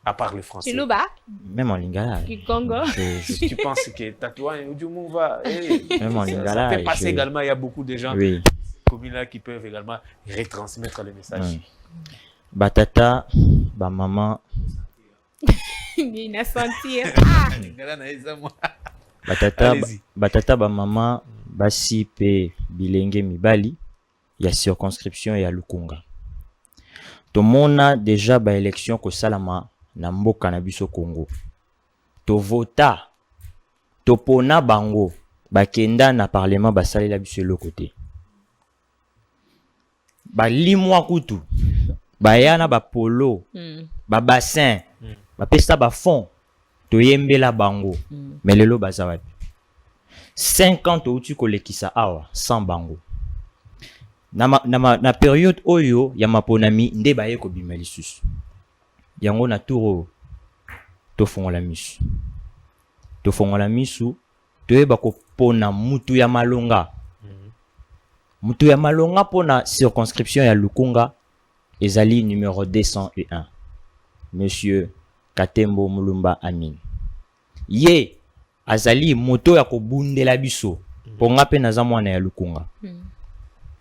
À part le français. Chiluba, Même en lingala. Kikongo. je- Tu penses que Tatouan du monde va. Même en Ça lingala. peut passer également. Il y a beaucoup de gens Oui. comme là qui peuvent également retransmettre le message. Batata, ba maman, Il a sentir. Lingala, naïsa, moi. batata, Allez-y. batata ba maman, basi pe bilenge mibali, ya circonscription ya Lukunga. Tomona déjà ba élection ko salama na mboka na biso Congo. To vota, to pona bango, bakenda na parlement basalela biso le côté. Ba limwa kutu, bayana ba polo, ba bassin, ba pesta ba fond, to yembela bango. Mais lelo baza wapi? 50 outi kolekisa awa sans bango. Na période oyo ya maponami nde baye ko bima lisusu. Yango na turo to fongola misu. To fongola misu to yeba ko pona mutu ya malonga. Mutu ya malonga pona circonscription ya Lukunga ezali numéro 201. Monsieur Katembo Mulumba Amin. Ye azali moto ya kobundela biso. Ponga pe naza mwana ya Lukunga.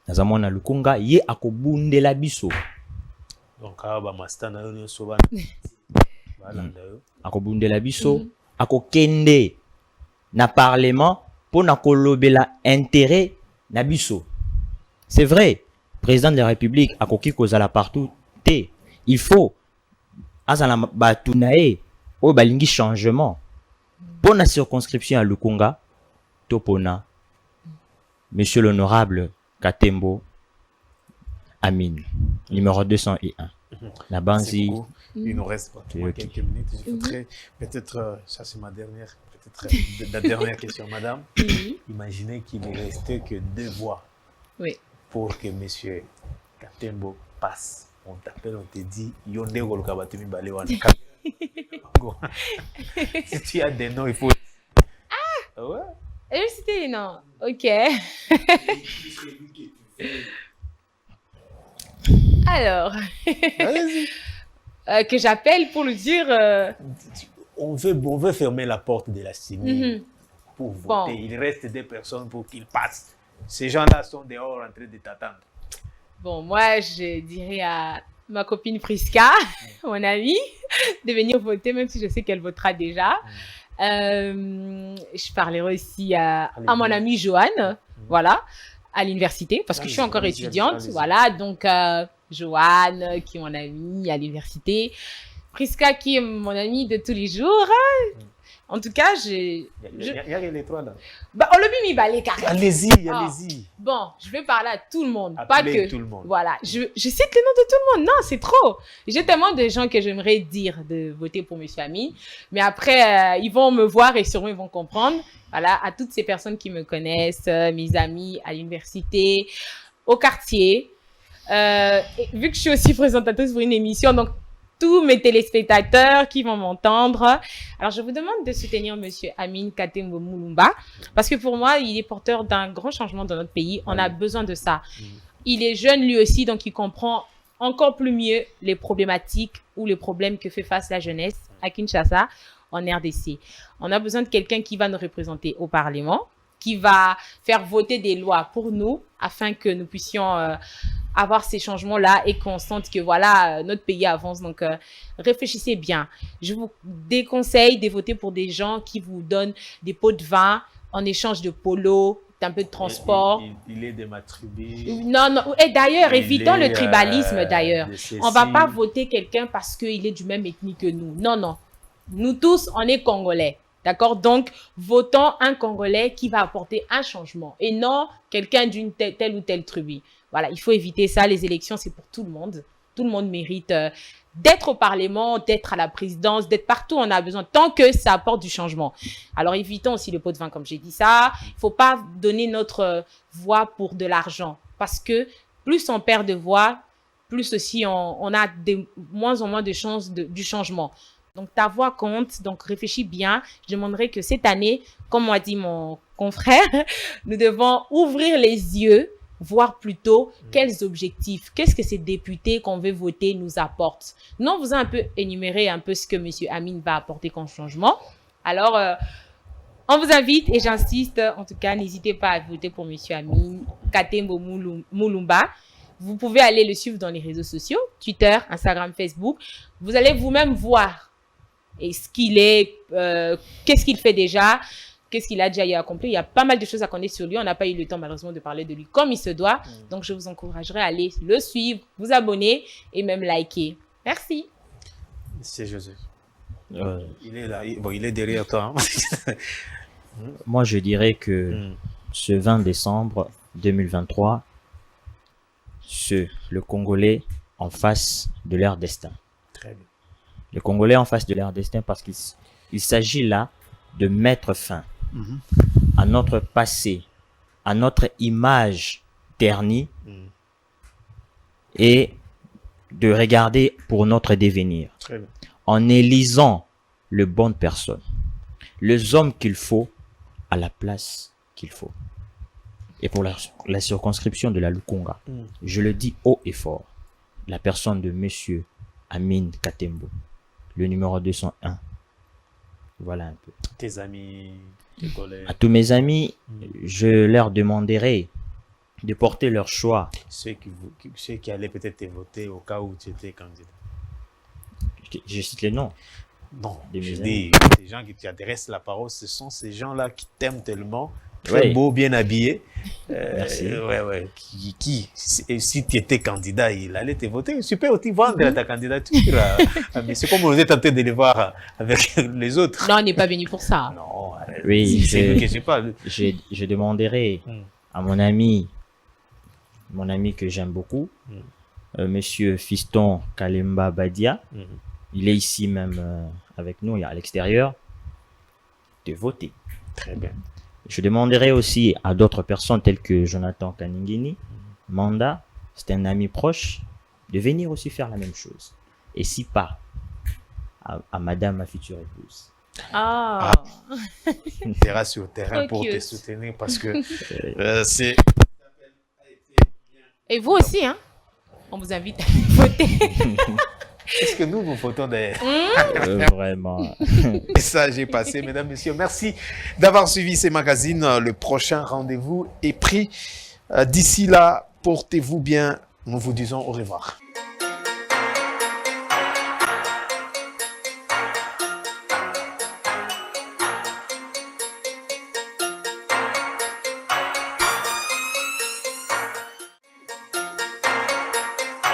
Naza mwana Lukunga ye akobundela biso. Donc, ba master na yo so ba. Balanda yo. Akobundela biso, akokende na parlement pona kolobela intérêt na biso. C'est vrai, président de la République akoki kozala partout te. Il faut azala batu na ye o balingi changement. Pona circonscription à Lukunga, topona Monsieur l'honorable Katembo Amin, numéro 201. La Merci Banzi. beaucoup. Il nous reste Ok. quelques minutes. Je voudrais peut-être, ça c'est ma dernière, la dernière question, madame. Imaginez qu'il ne restait que 2 voix Oui. pour que monsieur Katembo passe. On t'appelle, on te dit, Yonde Golukabatumi Balewana. Si tu as des noms, il faut. Ah ouais? C'était non. Ok. Alors, Allez-y. que j'appelle pour lui dire. On veut fermer la porte de la CENI pour voter. Bon. Il reste des personnes pour qu'ils passent. Ces gens-là sont dehors en train de t'attendre. Bon, moi, je dirais à ma copine Priska, mon amie, de venir voter, même si je sais qu'elle votera déjà. Je parlerai aussi à mon amie Joanne, voilà, à l'université, parce que je suis encore étudiante. Allez-y. Voilà, donc Joanne, qui est mon amie à l'université. Priska, qui est mon amie de tous les jours. En tout cas, Il y a les 3 là. Bah, on le mi balé carré. Allez-y, Ah. allez-y. Bon, je vais parler à tout le monde, Appelez pas que tout le monde. Voilà, je cite le nom de tout le monde. Non, c'est trop. J'ai tellement de gens que j'aimerais dire de voter pour Monsieur Amin, mais après ils vont me voir et sûrement ils vont comprendre. Voilà, à toutes ces personnes qui me connaissent, mes amis à l'université, au quartier. Et vu que je suis aussi présentatrice pour une émission, donc tous mes téléspectateurs qui vont m'entendre. Alors, je vous demande de soutenir Monsieur Amin Katembo Mulumba, parce que pour moi, il est porteur d'un grand changement dans notre pays. On a besoin de ça. Il est jeune lui aussi, donc il comprend encore plus mieux les problématiques ou les problèmes que fait face la jeunesse à Kinshasa, en RDC. On a besoin de quelqu'un qui va nous représenter au Parlement, qui va faire voter des lois pour nous, afin que nous puissions avoir ces changements-là et qu'on sente que voilà, notre pays avance. Donc, réfléchissez bien. Je vous déconseille de voter pour des gens qui vous donnent des pots de vin en échange de polo, d'un peu de transport. Il est de ma tribu. Non, non. Et d'ailleurs, Il évitons est, le tribalisme, d'ailleurs. de ceci. On va pas voter quelqu'un parce qu'il est du même ethnie que nous. Non, non. Nous tous, on est Congolais. D'accord? Donc, votons un Congolais qui va apporter un changement et non quelqu'un d'une telle ou telle tribu. Voilà, il faut éviter ça. Les élections, c'est pour tout le monde. tout le monde mérite d'être au Parlement, d'être à la présidence, d'être partout où on a besoin, tant que ça apporte du changement. Alors, évitons aussi le pot de vin, comme j'ai dit ça. Il ne faut pas donner notre voix pour de l'argent, parce que plus on perd de voix, plus aussi on a de moins en moins de chances du changement. Donc, ta voix compte. Donc, réfléchis bien. Je demanderais que cette année, comme m'a dit mon confrère, nous devons ouvrir les yeux, voir plutôt quels objectifs, qu'est-ce que ces députés qu'on veut voter nous apportent. Nous, on vous a un peu énuméré un peu ce que M. Amin va apporter comme changement. Alors, on vous invite, et j'insiste, en tout cas, n'hésitez pas à voter pour M. Amin Katembo Mulumba. Vous pouvez aller le suivre dans les réseaux sociaux, Twitter, Instagram, Facebook. Vous allez vous-même voir et ce qu'il est, qu'est-ce qu'il fait déjà, qu'est-ce qu'il a déjà accompli. Il y a pas mal de choses à connaître sur lui. On n'a pas eu le temps, malheureusement, de parler de lui comme il se doit. Donc, je vous encouragerai à aller le suivre, vous abonner et même liker. Merci. C'est Joseph. Il est là. Il est derrière toi. Hein. Moi, je dirais que ce 20 décembre 2023, le Congolais en face de leur destin. Très bien. Le Congolais en face de leur destin, parce qu'il s'agit là de mettre fin à notre passé, à notre image ternie et de regarder pour notre devenir. Très bien. En élisant les bonnes personnes, les hommes qu'il faut à la place qu'il faut. Et pour la circonscription de la Lukunga, je le dis haut et fort, la personne de Monsieur Amin Katembo, le numéro 201. Voilà un peu. Tes amis, tes collègues. À tous mes amis, je leur demanderai de porter leur choix. Ceux qui allaient peut-être te voter au cas où tu étais candidat. Je cite les noms. Non, De je mes dis, ces gens qui t'adressent la parole, ce sont ces gens-là qui t'aiment tellement, très Ouais. beaux, bien habillés. Merci. Ouais. Si tu étais candidat, il allait te voter. Super, aussi vendre ta candidature. Mais c'est comme on est en train de le voir avec les autres. Non, on n'est pas venu pour ça. Non, Oui, c'est lui que je parle. je demanderai à mon ami que j'aime beaucoup, Monsieur Fiston Kalemba Badia, il est ici même avec nous, à l'extérieur, de voter. Très bien. Je demanderai aussi à d'autres personnes telles que Jonathan Kaningini, Manda, c'est un ami proche, de venir aussi faire la même chose. Et si pas, à madame, ma future épouse. Ah. Tu seras sur le terrain Trop pour te cute. soutenir parce que c'est... Et vous aussi, hein? On vous invite à voter. Est-ce que nous votons des Vraiment. messages est passé, mesdames, messieurs. Merci d'avoir suivi ces magazines. Le prochain rendez-vous est pris. D'ici là, portez-vous bien. Nous vous disons au revoir.